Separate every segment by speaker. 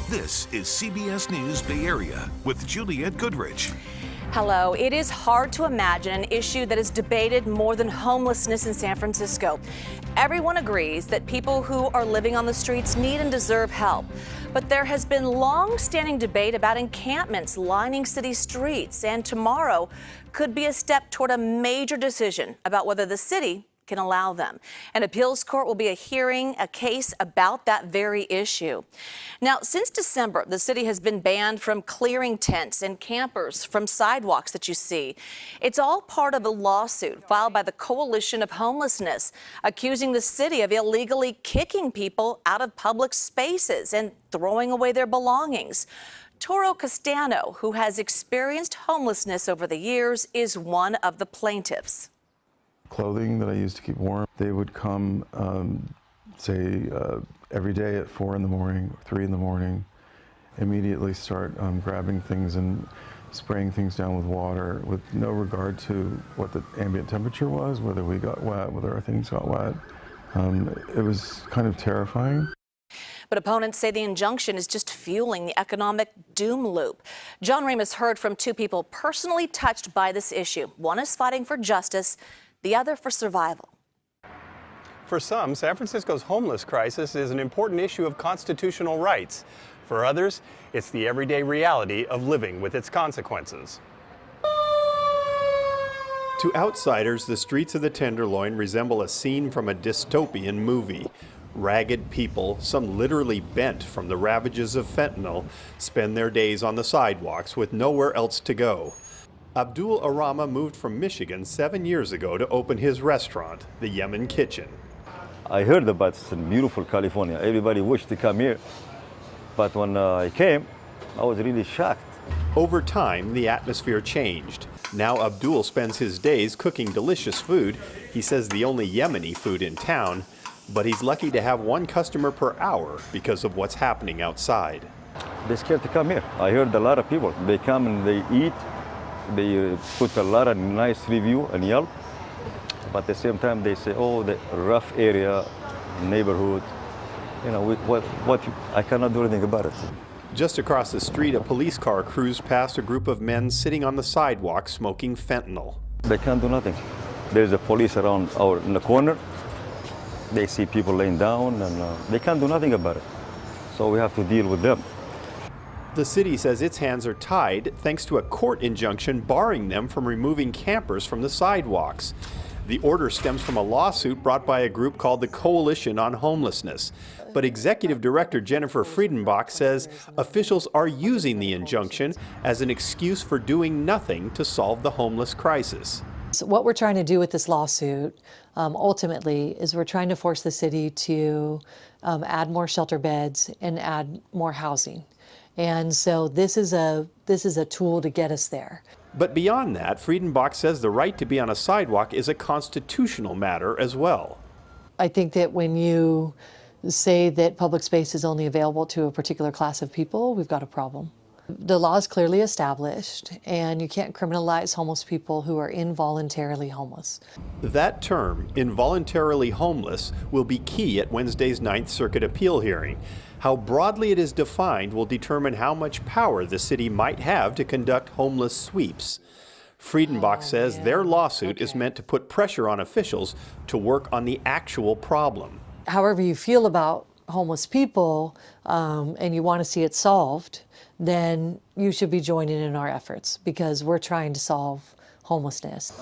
Speaker 1: This is CBS News Bay Area with Juliette Goodrich.
Speaker 2: Hello. It is hard to imagine an issue that is debated more than homelessness in San Francisco. Everyone agrees that people who are living on the streets need and deserve help. But there has been long-standing debate about encampments lining city streets, and tomorrow could be a step toward a major decision about whether the city can allow them. An appeals court will be hearing a case about that very issue. Now, since December, the city has been banned from clearing tents and campers from sidewalks that you see. It's all part of a lawsuit filed by the Coalition of Homelessness, accusing the city of illegally kicking people out of public spaces and throwing away their belongings. Toro Castano, who has experienced homelessness over the years, is one of the plaintiffs.
Speaker 3: Clothing that I used to keep warm, they would come, every day at 4 in the morning, 3 in the morning, immediately start grabbing things and spraying things down with water with no regard to what the ambient temperature was, whether we got wet, whether our things got wet. It was kind of terrifying.
Speaker 2: But opponents say the injunction is just fueling the economic doom loop. John Ramis heard from two people personally touched by this issue. One is fighting for justice, the other for survival.
Speaker 4: For some, San Francisco's homeless crisis is an important issue of constitutional rights. For others, it's the everyday reality of living with its consequences. To outsiders, the streets of the Tenderloin resemble a scene from a dystopian movie. Ragged people, some literally bent from the ravages of fentanyl, spend their days on the sidewalks with nowhere else to go. Abdul Arama moved from Michigan 7 years ago to open his restaurant, the Yemen Kitchen.
Speaker 5: I heard about this in beautiful California. Everybody wished to come here. But when I came, I was really shocked.
Speaker 4: Over time, the atmosphere changed. Now Abdul spends his days cooking delicious food. He says the only Yemeni food in town, but he's lucky to have one customer per hour because of what's happening outside.
Speaker 5: They're scared to come here. I heard a lot of people. They come and they eat. They put a lot of nice review and Yelp, but at the same time they say, oh, the rough area, neighborhood, you know, I cannot do anything about it.
Speaker 4: Just across the street, a police car cruised past a group of men sitting on the sidewalk smoking fentanyl.
Speaker 5: They can't do nothing. There's a police around in the corner. They see people laying down and they can't do nothing about it. So we have to deal with them.
Speaker 4: The city says its hands are tied thanks to a court injunction barring them from removing campers from the sidewalks. The order stems from a lawsuit brought by a group called the Coalition on Homelessness. But Executive Director Jennifer Friedenbach says officials are using the injunction as an excuse for doing nothing to solve the homeless crisis.
Speaker 6: So what we're trying to do with this lawsuit ultimately is we're trying to force the city to add more shelter beds and add more housing. And so this is a tool to get us there.
Speaker 4: But beyond that, Friedenbach says the right to be on a sidewalk is a constitutional matter as well.
Speaker 6: I think that when you say that public space is only available to a particular class of people, we've got a problem. The law is clearly established, and you can't criminalize homeless people who are involuntarily homeless.
Speaker 4: That term, involuntarily homeless, will be key at Wednesday's Ninth Circuit appeal hearing. How broadly it is defined will determine how much power the city might have to conduct homeless sweeps. Friedenbach says their lawsuit is meant to put pressure on officials to work on the actual problem.
Speaker 6: However you feel about homeless people and you want to see it solved, then you should be joining in our efforts because we're trying to solve homelessness.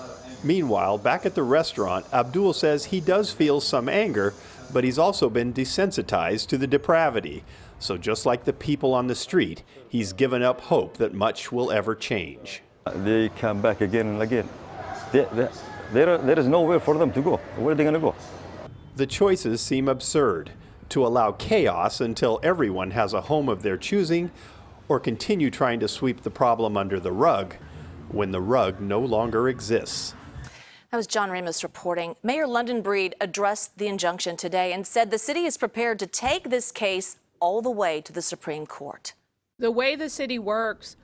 Speaker 4: Meanwhile, back at the restaurant, Abdul says he does feel some anger, but he's also been desensitized to the depravity. So just like the people on the street, he's given up hope that much will ever change.
Speaker 5: They come back again and again. There is nowhere for them to go. Where are they going to go?
Speaker 4: The choices seem absurd: to allow chaos until everyone has a home of their choosing, or continue trying to sweep the problem under the rug when the rug no longer exists.
Speaker 2: That was John Ramis reporting. Mayor London Breed addressed the injunction today and said the city is prepared to take this case all the way to the Supreme Court.
Speaker 7: The way the city works,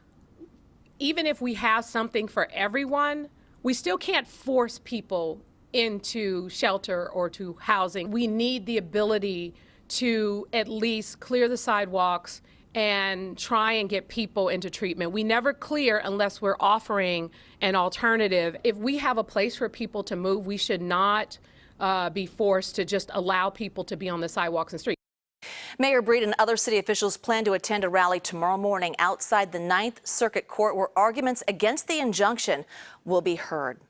Speaker 7: even if we have something for everyone, we still can't force people into shelter or to housing. We need the ability to at least clear the sidewalks and try and get people into treatment. We never clear unless we're offering an alternative. If we have a place for people to move, we should not be forced to just allow people to be on the sidewalks and streets.
Speaker 2: Mayor Breed and other city officials plan to attend a rally tomorrow morning outside the 9th Circuit Court where arguments against the injunction will be heard.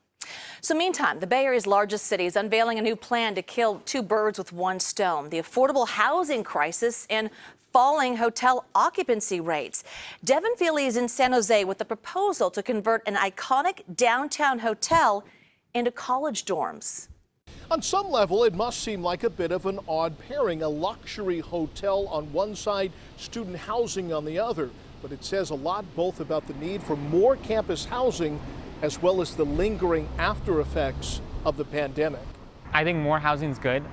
Speaker 2: So meantime, the Bay Area's largest city is unveiling a new plan to kill two birds with one stone: the affordable housing crisis and falling hotel occupancy rates. Devin Feely is in San Jose with a proposal to convert an iconic downtown hotel into college dorms.
Speaker 8: On some level, it must seem like a bit of an odd pairing, a luxury hotel on one side, student housing on the other. But it says a lot both about the need for more campus housing as well as the lingering after effects of the pandemic.
Speaker 9: I think more housing is good.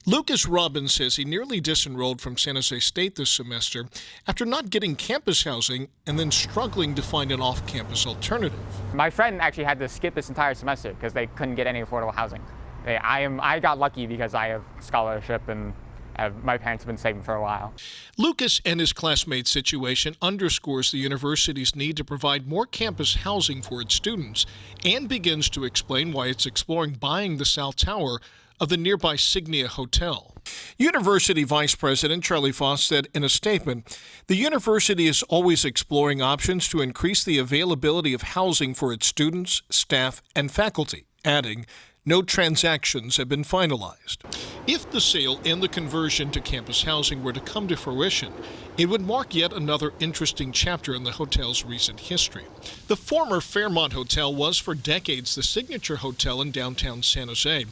Speaker 8: Lucas Robbins says he nearly disenrolled from San Jose State this semester after not getting campus housing and then struggling to find an off-campus alternative.
Speaker 9: My friend actually had to skip this entire semester because they couldn't get any affordable housing. I got lucky because I have scholarship and my parents have been saving for a while.
Speaker 8: Lucas and his classmates' situation underscores the university's need to provide more campus housing for its students and begins to explain why it's exploring buying the South Tower of the nearby Signia Hotel. University Vice President Charlie Foss said in a statement, the university is always exploring options to increase the availability of housing for its students, staff, and faculty, adding, no transactions have been finalized. If the sale and the conversion to campus housing were to come to fruition, it would mark yet another interesting chapter in the hotel's recent history. The former Fairmont Hotel was for decades the signature hotel in downtown San Jose,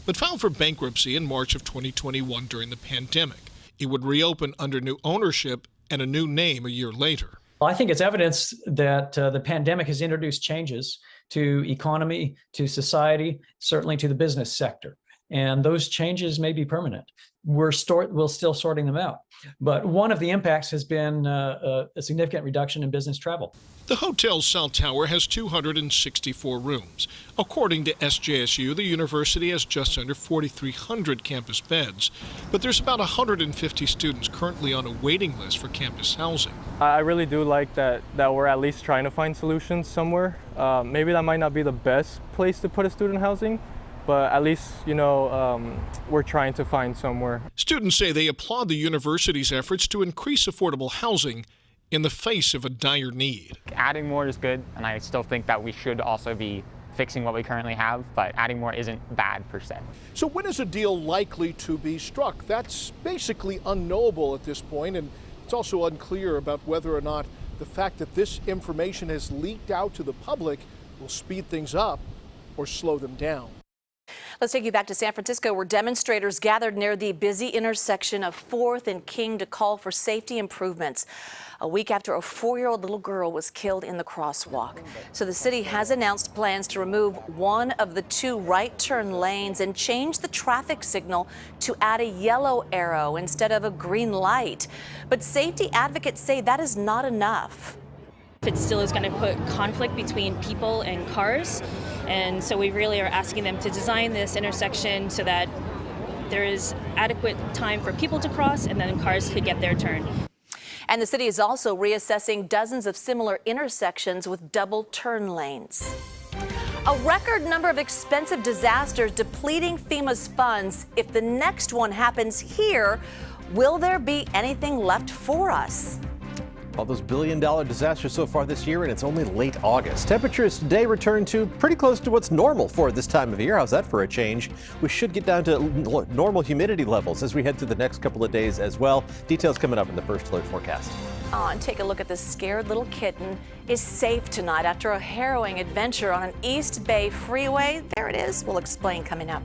Speaker 8: but filed for bankruptcy in March of 2021 during the pandemic. It would reopen under new ownership and a new name a year later.
Speaker 10: Well, I think it's evidence that the pandemic has introduced changes to economy, to society, certainly to the business sector. And those changes may be permanent. We're still sorting them out. But one of the impacts has been a significant reduction in business travel.
Speaker 8: The hotel's South Tower has 264 rooms. According to SJSU, the university has just under 4,300 campus beds, but there's about 150 students currently on a waiting list for campus housing.
Speaker 11: I really do like that we're at least trying to find solutions somewhere. Maybe that might not be the best place to put a student housing, but at least, we're trying to find somewhere.
Speaker 8: Students say they applaud the university's efforts to increase affordable housing in the face of a dire need.
Speaker 9: Adding more is good, and I still think that we should also be fixing what we currently have, but adding more isn't bad per se.
Speaker 8: So when is a deal likely to be struck? That's basically unknowable at this point, and it's also unclear about whether or not the fact that this information has leaked out to the public will speed things up or slow them down.
Speaker 2: Let's take you back to San Francisco, where demonstrators gathered near the busy intersection of 4th and King to call for safety improvements. A week after a 4-year-old little girl was killed in the crosswalk. So the city has announced plans to remove one of the 2 right turn lanes and change the traffic signal to add a yellow arrow instead of a green light. But safety advocates say that is not enough.
Speaker 12: It still is going to put conflict between people and cars, and so we really are asking them to design this intersection so that there is adequate time for people to cross and then cars could get their turn.
Speaker 2: And the city is also reassessing dozens of similar intersections with double turn lanes. A record number of expensive disasters depleting FEMA's funds. If the next one happens here, will there be anything left for us?
Speaker 13: All those billion-dollar disasters so far this year, and it's only late August. Temperatures today return to pretty close to what's normal for this time of year. How's that for a change? We should get down to normal humidity levels as we head through the next couple of days as well. Details coming up in the First Alert forecast.
Speaker 2: And take a look at this scared little kitten is safe tonight after a harrowing adventure on an East Bay freeway. There it is. We'll explain coming up.